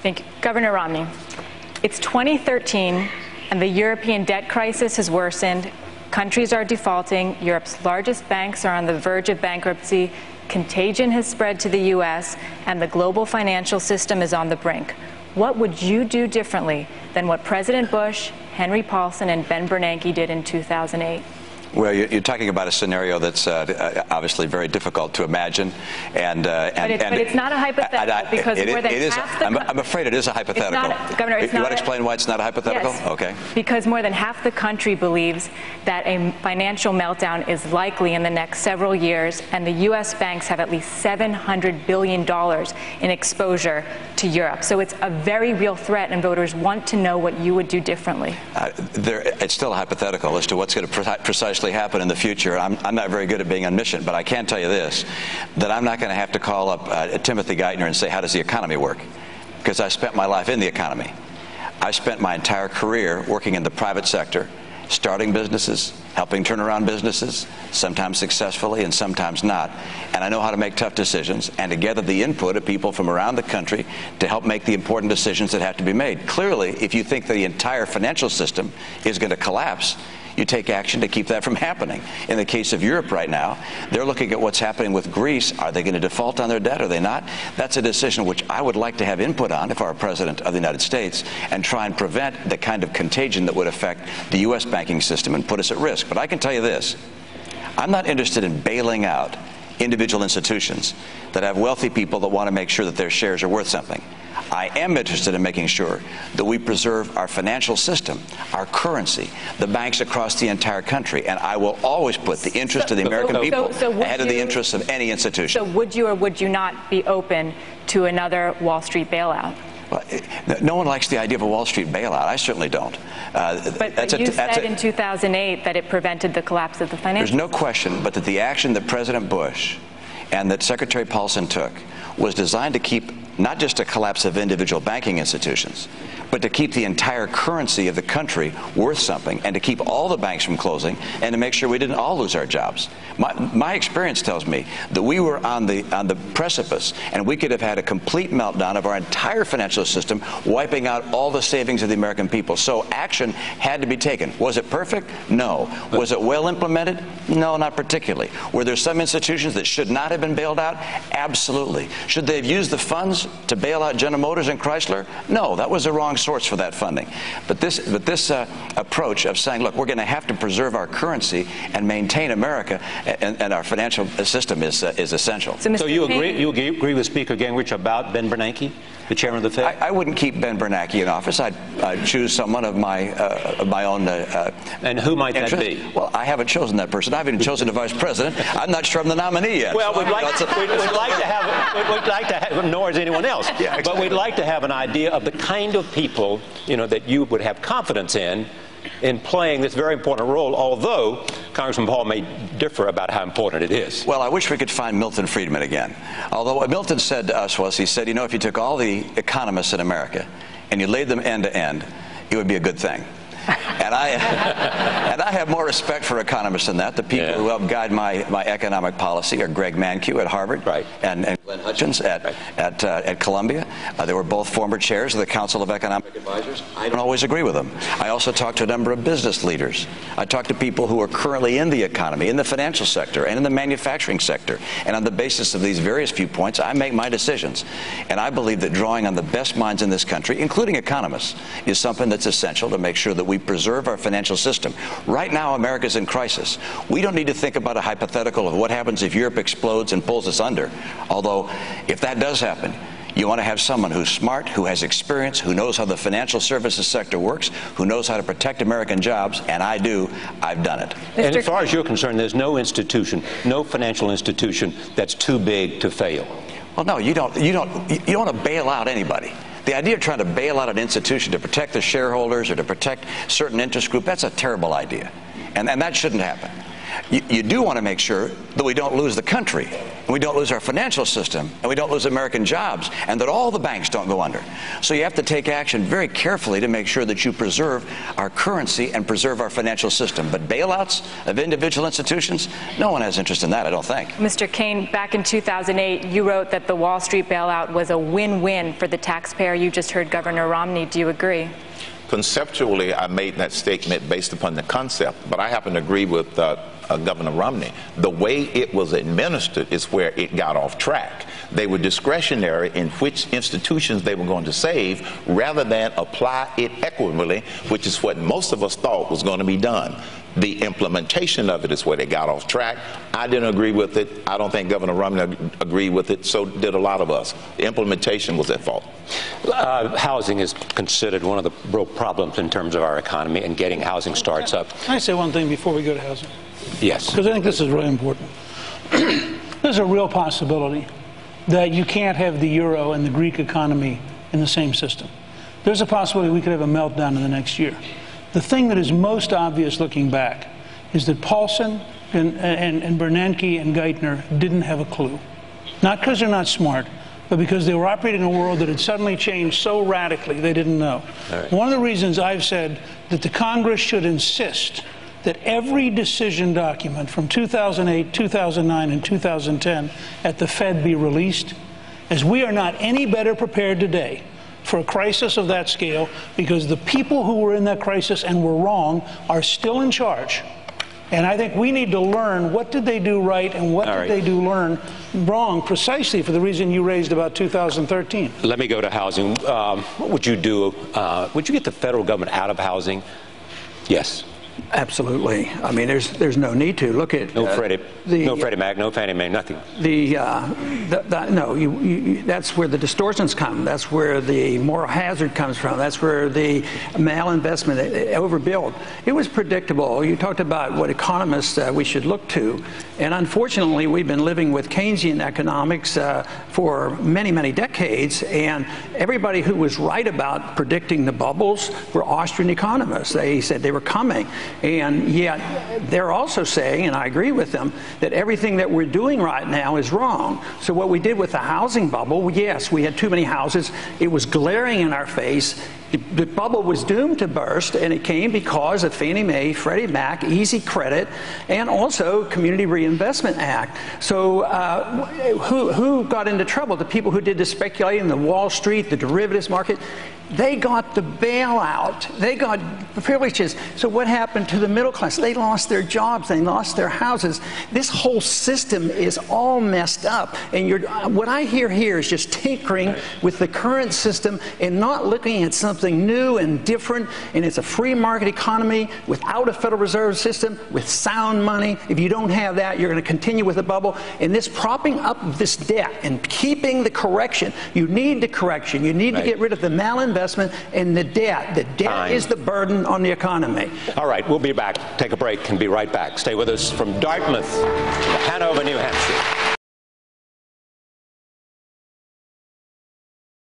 Thank you. Governor Romney, it's 2013 and the European debt crisis has worsened. Countries are defaulting. Europe's largest banks are on the verge of bankruptcy. Contagion has spread to the U.S. and the global financial system is on the brink. What would you do differently than what President Bush, Henry Paulson, and Ben Bernanke did in 2008? Well, you're talking about a scenario that's obviously very difficult to imagine, but it's not a hypothetical because more than half the I'm afraid it is a hypothetical. Governor, you want to explain why it's not a hypothetical? Yes. Okay. Because more than half the country believes that a financial meltdown is likely in the next several years, and the U.S. banks have at least $700 billion in exposure to Europe. So it's a very real threat, and voters want to know what you would do differently. It's still a hypothetical as to what's going to precisely happen in the future. I'm not very good at being on mission, but I can tell you this, that I'm not going to have to call up Timothy Geithner and say, how does the economy work? Because I spent my life in the economy. I spent my entire career working in the private sector, starting businesses, helping turn around businesses, sometimes successfully and sometimes not. And I know how to make tough decisions and to gather the input of people from around the country to help make the important decisions that have to be made. Clearly, if you think the entire financial system is going to collapse, you take action to keep that from happening. In the case of Europe right now, they're looking at what's happening with Greece. Are they going to default on their debt? Are they not? That's a decision which I would like to have input on if I were President of the United States and try and prevent the kind of contagion that would affect the U.S. banking system and put us at risk. But I can tell you this. I'm not interested in bailing out individual institutions that have wealthy people that want to make sure that their shares are worth something. I am interested in making sure that we preserve our financial system, our currency, the banks across the entire country, and I will always put the interest of the American people ahead of the interests of any institution. So would you or would you not be open to another Wall Street bailout? Well, no one likes the idea of a Wall Street bailout. I certainly don't. But you said in 2008 that it prevented the collapse of the financial system. There's no question but that the action that President Bush and that Secretary Paulson took was designed to keep not just a collapse of individual banking institutions, but to keep the entire currency of the country worth something and to keep all the banks from closing and to make sure we didn't all lose our jobs. My experience tells me that we were on the precipice and we could have had a complete meltdown of our entire financial system, wiping out all the savings of the American people. So action had to be taken. Was it perfect? No. Was it well implemented? No, not particularly. Were there some institutions that should not have been bailed out? Absolutely. Should they have used the funds to bail out General Motors and Chrysler? No, that was the wrong source for that funding. But this approach of saying, look, we're going to have to preserve our currency and maintain America and our financial system is essential. So you agree with Speaker Gingrich about Ben Bernanke, the chairman of the Fed? I wouldn't keep Ben Bernanke in office. I'd choose someone of my own And who might interest. that be? Well, I haven't chosen that person. I haven't even chosen the vice president. I'm not sure I'm the nominee yet. Well, we'd like to have, nor is anyone else. Yeah, exactly. But we'd like to have an idea of the kind of people, that you would have confidence in playing this very important role, although Congressman Paul may differ about how important it is. Well, I wish we could find Milton Friedman again. Although what Milton said to us was, he said, if you took all the economists in America and you laid them end to end, it would be a good thing. And I have more respect for economists than that. The people who help guide my economic policy are Greg Mankiw at Harvard, and Glenn Hutchins at Columbia. They were both former chairs of the Council of Economic Advisors. I don't always agree with them. I also talk to a number of business leaders. I talk to people who are currently in the economy, in the financial sector, and in the manufacturing sector. And on the basis of these various viewpoints, I make my decisions. And I believe that drawing on the best minds in this country, including economists, is something that's essential to make sure that we preserve our financial system. Right now, America's in crisis. We don't need to think about a hypothetical of what happens if Europe explodes and pulls us under. Although, if that does happen, you want to have someone who's smart, who has experience, who knows how the financial services sector works, who knows how to protect American jobs, and I do. I've done it. And as far as you're concerned, there's no institution, no financial institution that's too big to fail. Well, no, you don't want to bail out anybody. The idea of trying to bail out an institution to protect the shareholders or to protect certain interest group, that's a terrible idea. And that shouldn't happen. You do want to make sure that we don't lose the country, and we don't lose our financial system, and we don't lose American jobs, and that all the banks don't go under. So you have to take action very carefully to make sure that you preserve our currency and preserve our financial system. But bailouts of individual institutions, no one has interest in that, I don't think. Mr. Kaine, back in 2008, you wrote that the Wall Street bailout was a win-win for the taxpayer. You just heard Governor Romney. Do you agree? Conceptually, I made that statement based upon the concept, but I happen to agree with Governor Romney. The way it was administered is where it got off track. They were discretionary in which institutions they were going to save rather than apply it equitably, which is what most of us thought was going to be done. The implementation of it is where they got off track. I didn't agree with it. I don't think Governor Romney agreed with it. So did a lot of us. The implementation was at fault. Housing is considered one of the real problems in terms of our economy and getting housing starts up. Can I say one thing before we go to housing? Yes. Because I think this is really important. There's a real possibility that you can't have the euro and the Greek economy in the same system. There's a possibility we could have a meltdown in the next year. The thing that is most obvious looking back is that Paulson and Bernanke and Geithner didn't have a clue. Not because they're not smart, but because they were operating in a world that had suddenly changed so radically they didn't know. Right. One of the reasons I've said that the Congress should insist that every decision document from 2008, 2009, and 2010 at the Fed be released, as we are not any better prepared today for a crisis of that scale, because the people who were in that crisis and were wrong are still in charge. And I think we need to learn what did they do right and what did they do wrong, precisely for the reason you raised about 2013. Let me go to housing. What would you do? Would you get the federal government out of housing? Yes. Absolutely. I mean, there's no need to. Look at no Freddie Mac, no Fannie Mae, nothing. That's where the distortions come. That's where the moral hazard comes from. That's where the malinvestment, overbuild. It was predictable. You talked about what economists we should look to, and unfortunately, we've been living with Keynesian economics for many, many decades. And everybody who was right about predicting the bubbles were Austrian economists. They said they were coming. And yet they're also saying, and I agree with them, that everything that we're doing right now is wrong. So what we did with the housing bubble, yes, we had too many houses. It was glaring in our face. The bubble was doomed to burst, and it came because of Fannie Mae, Freddie Mac, easy credit, and also Community Reinvestment Act. So who got into trouble? The people who did the speculating, the Wall Street, the derivatives market. They got the bailout. They got privileges. So what happened to the middle class? They lost their jobs. They lost their houses. This whole system is all messed up. And what I hear here is just tinkering with the current system and not looking at something new and different. And it's a free market economy without a Federal Reserve System, with sound money. If you don't have that, you're going to continue with the bubble. And this propping up this debt and keeping the correction. You need the correction. You need to get rid of the malinvestment and the debt. The debt is the burden on the economy. All right, we'll be back. Take a break and be right back. Stay with us from Dartmouth, Hanover, New Hampshire.